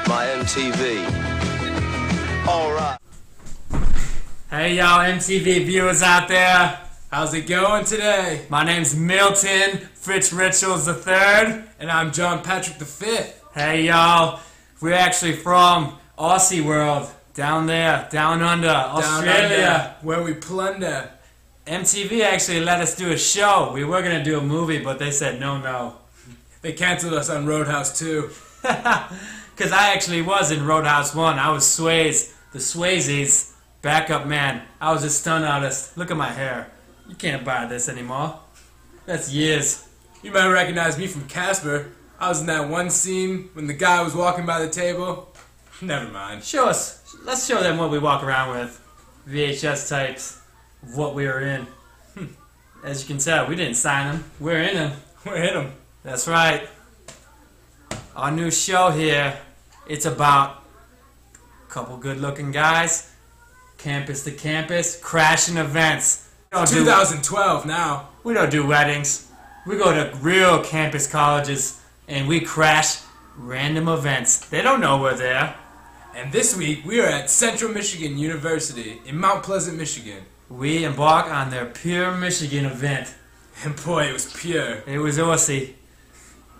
my MTV. Alright. Hey y'all MTV viewers out there. How's it going today? My name's Milton Fitzrichalds III. And I'm John Patrick V. Hey y'all, we're actually from Aussie world, down there, down under, Australia. Where we plunder. MTV actually let us do a show. We were going to do a movie, but they said no. They canceled us on Roadhouse 2. Because I actually was in Roadhouse 1. I was the Swayze's backup man. I was a stunt artist. Look at my hair. You can't buy this anymore. That's years. You might recognize me from Casper. I was in that one scene when the guy was walking by the table. Never mind. Show us. Let's show them what we walk around with. VHS types of what we were in. As you can tell, we didn't sign them. We're in them. We're in them. That's right. Our new show here, it's about a couple good-looking guys, campus to campus, crashing events. 2012 now. We don't do weddings. We go to real campus colleges and we crash random events. They don't know we're there. And this week we are at Central Michigan University in Mount Pleasant, Michigan. We embark on their Pure Michigan event. And boy, it was pure. It was Aussie.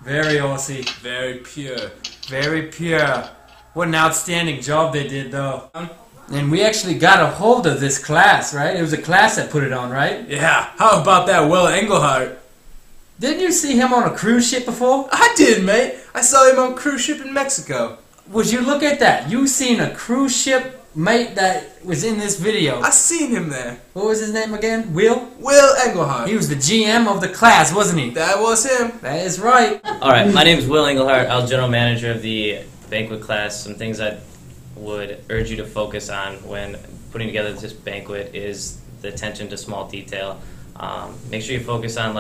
Very Aussie. Very pure. Very pure. What an outstanding job they did, though. And we actually got a hold of this class, right? It was a class that put it on, right? Yeah. How about that Will Englehart? Didn't you see him on a cruise ship before? I did, mate. I saw him on a cruise ship in Mexico. Would you look at that? You seen a cruise ship mate that was in this video. I seen him there. What was his name again? Will? Will Englehart. He was the GM of the class, wasn't he? That was him. That is right. Alright, my name is Will Englehart. I'm general manager of the banquet class. Some things I would urge you to focus on when putting together this banquet is the attention to small detail. Make sure you focus on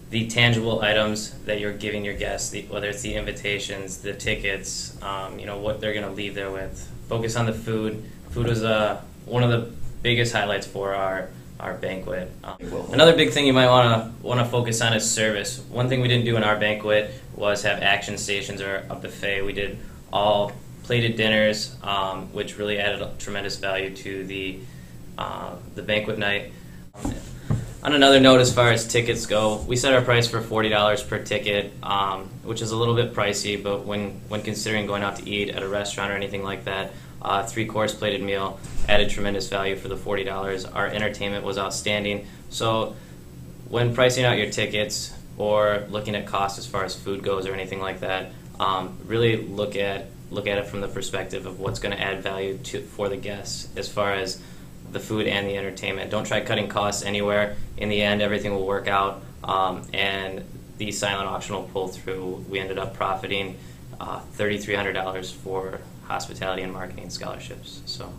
the tangible items that you're giving your guests, whether it's the invitations, the tickets, what they're going to leave there with. Focus on the food. Food was one of the biggest highlights for our banquet. Another big thing you might want to focus on is service. One thing we didn't do in our banquet was have action stations or a buffet. We did all plated dinners, which really added a tremendous value to the banquet night. On another note, as far as tickets go, we set our price for $40 per ticket, which is a little bit pricey, but when considering going out to eat at a restaurant or anything like that, 3-course plated meal added tremendous value for the $40. Our entertainment was outstanding. So when pricing out your tickets or looking at costs as far as food goes or anything like that, really look at it from the perspective of what's going to add value for the guests as far as the food and the entertainment. Don't try cutting costs anywhere. In the end, everything will work out, and the silent auction will pull through. We ended up profiting $3,300 for hospitality and marketing scholarships. So,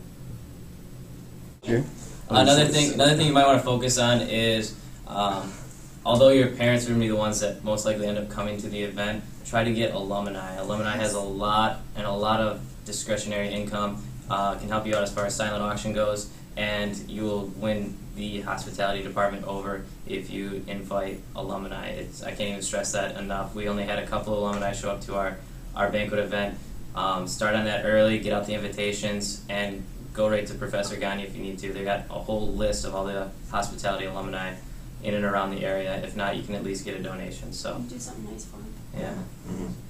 Sure. Another thing you might want to focus on is, although your parents are going to be the ones that most likely end up coming to the event, try to get alumni. Alumni has a lot of discretionary income. Can help you out as far as silent auction goes, and you will win the hospitality department over if you invite alumni. I can't even stress that enough. We only had a couple of alumni show up to our banquet event. Start on that early, get out the invitations, and go right to Professor Gagne if you need to. They got a whole list of all the hospitality alumni in and around the area. If not, you can at least get a donation. So do something nice for them. Yeah,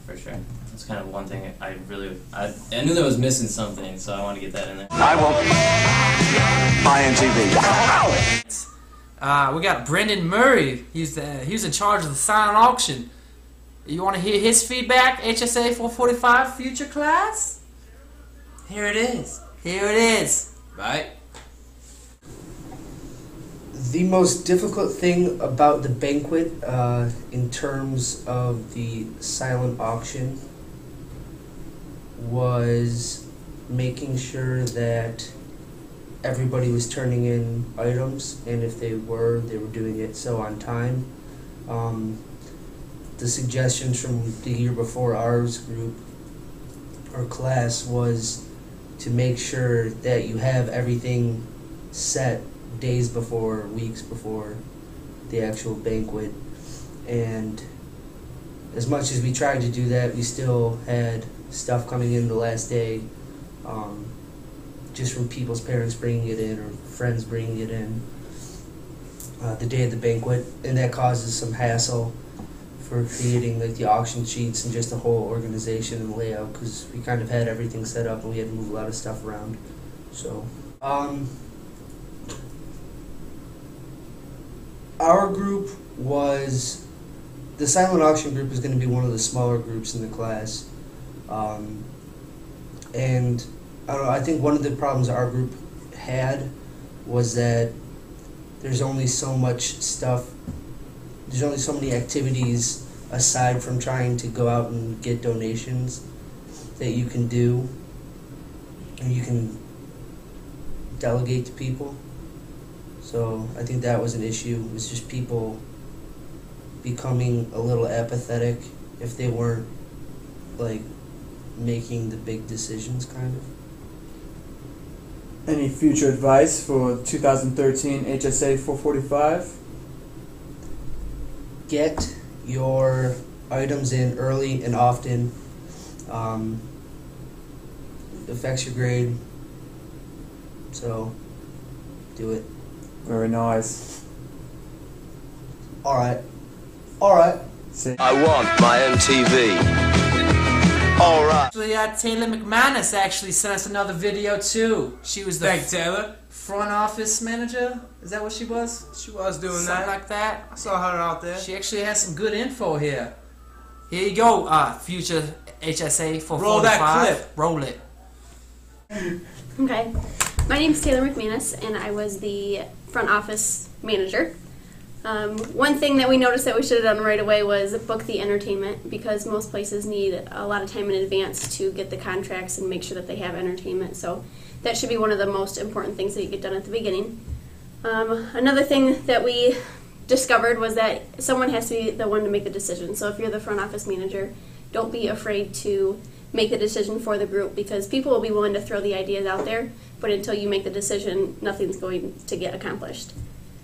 for sure. That's kind of one thing I knew that was missing something, so I want to get that in there. I won't. My MTV. We got Brendan Murray. He's in charge of the silent auction. You want to hear his feedback? HSA 445 future class? Here it is. Here it is. Right? The most difficult thing about the banquet, in terms of the silent auction, was making sure that everybody was turning in items, and if they were doing it so on time. The suggestions from the year before our class was to make sure that you have everything set days before, weeks before the actual banquet. And as much as we tried to do that, we still had stuff coming in the last day, just from people's parents bringing it in or friends bringing it in the day of the banquet, and that causes some hassle for creating like the auction sheets and just the whole organization and layout, because we kind of had everything set up and we had to move a lot of stuff around. So our group was, the silent auction group is going to be one of the smaller groups in the class, and I don't know, I think one of the problems our group had was that there's only so much stuff, there's only so many activities aside from trying to go out and get donations that you can do and you can delegate to people. So I think that was an issue. It was just people becoming a little apathetic if they weren't like making the big decisions, kind of. Any future advice for 2013 HSA 445? Get your items in early and often. It affects your grade, so do it. Very nice. Alright. I want my MTV. Alright. Actually, Taylor McManus actually sent us another video too. She was the Thanks, Taylor. front office manager. Is that what she was? She was doing Something that. like that. I saw her out there. She actually has some good info here. Here you go, future HSA 445. Roll that clip. Roll it. Okay, my name is Taylor McManus, and I was the front office manager. One thing that we noticed that we should have done right away was book the entertainment, because most places need a lot of time in advance to get the contracts and make sure that they have entertainment. So that should be one of the most important things that you get done at the beginning. Another thing that we discovered was that someone has to be the one to make the decision. So if you're the front office manager, don't be afraid to make the decision for the group, because people will be willing to throw the ideas out there, but until you make the decision, nothing's going to get accomplished.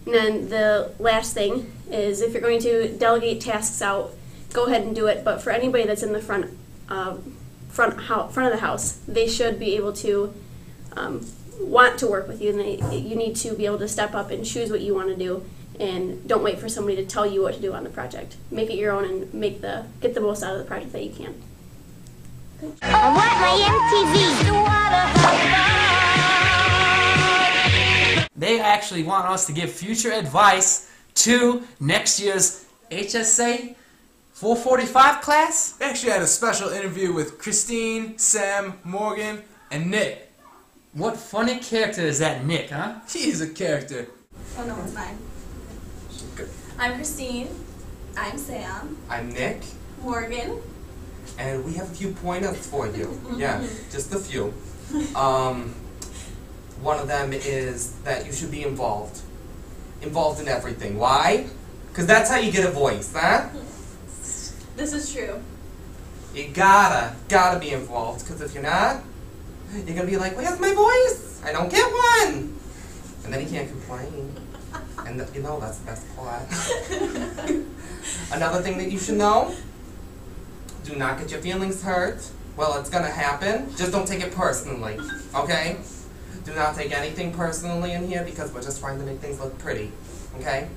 And then the last thing is, if you're going to delegate tasks out, go ahead and do it. But for anybody that's in the front of the house, they should be able to want to work with you, and you need to be able to step up and choose what you want to do, and don't wait for somebody to tell you what to do on the project. Make it your own and get the most out of the project that you can. I want my MTV. They actually want us to give future advice to next year's HSA 445 class. We actually had a special interview with Christine, Sam, Morgan, and Nick. What funny character is that Nick, huh? He is a character. Oh no, it's mine. I'm Christine. I'm Sam. I'm Nick, Morgan. and we have a few pointers for you. Yeah, just a few. One of them is that you should be involved. Involved in everything. Why? Because that's how you get a voice, huh? This is true. You gotta be involved, because if you're not, you're gonna be like, where's my voice? I don't get one! And then you can't complain. And you know, that's the best part. Another thing that you should know, do not get your feelings hurt. Well, it's gonna happen. Just don't take it personally, okay? Do not take anything personally in here, because we're just trying to make things look pretty, okay?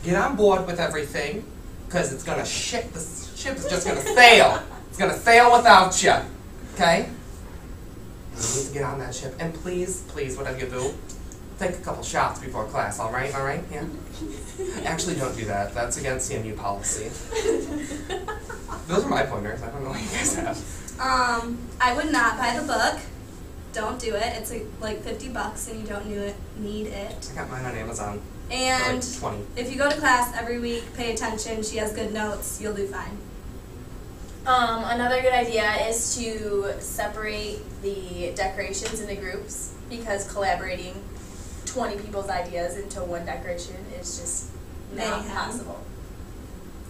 Get on board with everything, because it's gonna ship. The ship is just gonna sail. It's gonna sail without you, okay? You need to get on that ship, and please, whatever you do, take a couple shots before class, all right? Yeah? Actually, don't do that. That's against CMU policy. Those are my pointers. I don't know what you guys have. I would not buy the book. Don't do it. It's like $50 and you don't need it. I got mine on Amazon. And for like 20. if you go to class every week, pay attention. She has good notes. You'll do fine. Another good idea is to separate the decorations into groups, because collaborating 20 people's ideas into one decoration is just not possible.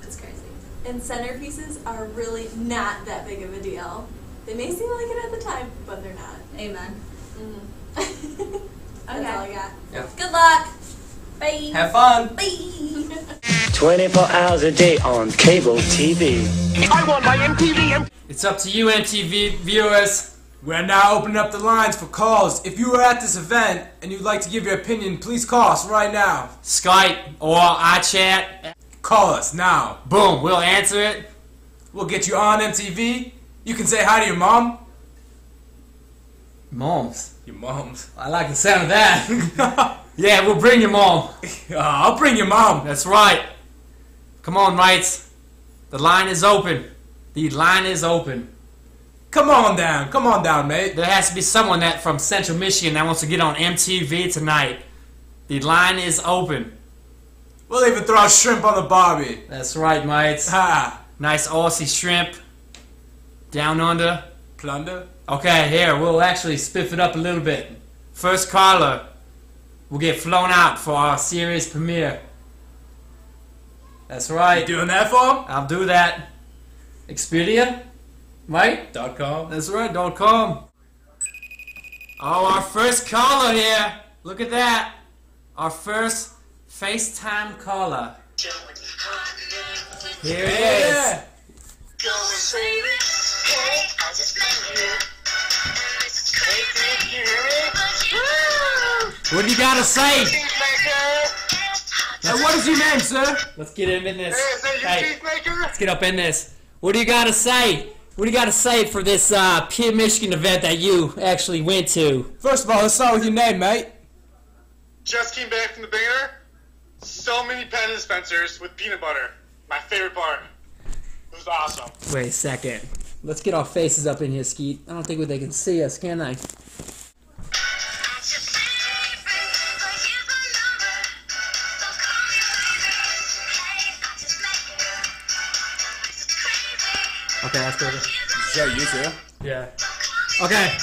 It's crazy. And centerpieces are really not that big of a deal. They may seem like it at the time, but they're not. Amen. That's all I got. Yeah. Good luck. Bye. Have fun. Bye. 24 hours a day on cable TV. I want my MTV. It's up to you, MTV viewers. We're now opening up the lines for calls. If you were at this event and you'd like to give your opinion, please call us right now. Skype or iChat. Call us now. Boom, we'll answer it. We'll get you on MTV. You can say hi to your mom. Moms. Your moms. I like the sound of that. Yeah, we'll bring your mom. I'll bring your mom. That's right. Come on, mates. The line is open. The line is open. Come on down, mate. There has to be someone that from Central Michigan that wants to get on MTV tonight. The line is open. We'll even throw shrimp on the barbie. That's right, mates. Ha! Nice Aussie shrimp. Down under. Plunder? Okay, here, we'll actually spiff it up a little bit. First caller will get flown out for our series premiere. That's right. You doing that for him? I'll do that. Expedia? Right? .com. That's right, .com. Oh, our first caller here. Look at that. Our first FaceTime caller. Here it is. What do you gotta say? What is your name, sir? Let's get him in this. Hey, let's get up in this. What do you gotta say? What do you gotta say for this Pure Michigan event that you actually went to? First of all, let's start with your name, mate. Just came back from the banner. So many pen dispensers with peanut butter. My favorite part. It was awesome. Wait a second. Let's get our faces up in here, Skeet. I don't think they can see us, can they? Okay, that's good. Is that you, sir? Yeah. Okay.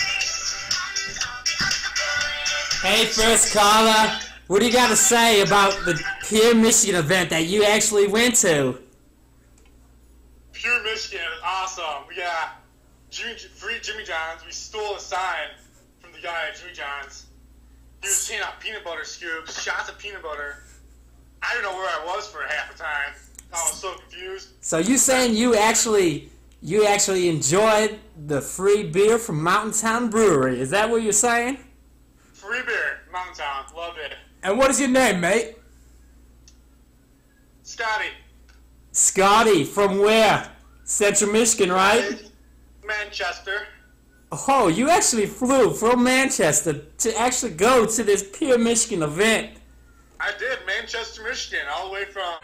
Hey, first caller. What do you got to say about the Pure Michigan event that you actually went to? Pure Michigan is awesome. We got free Jimmy John's. We stole a sign from the guy at Jimmy John's. He was handing out peanut butter scoops, shots of peanut butter. I didn't know where I was for half the time. I was so confused. So you saying you actually enjoyed the free beer from Mountain Town Brewery? Is that what you're saying? Free beer, Mountain Town, love it. And what is your name, mate? Scotty. Scotty, from where? Central Michigan, right? Manchester. Oh, you actually flew from Manchester to actually go to this Pure Michigan event. I did, Manchester, Michigan, all the way from...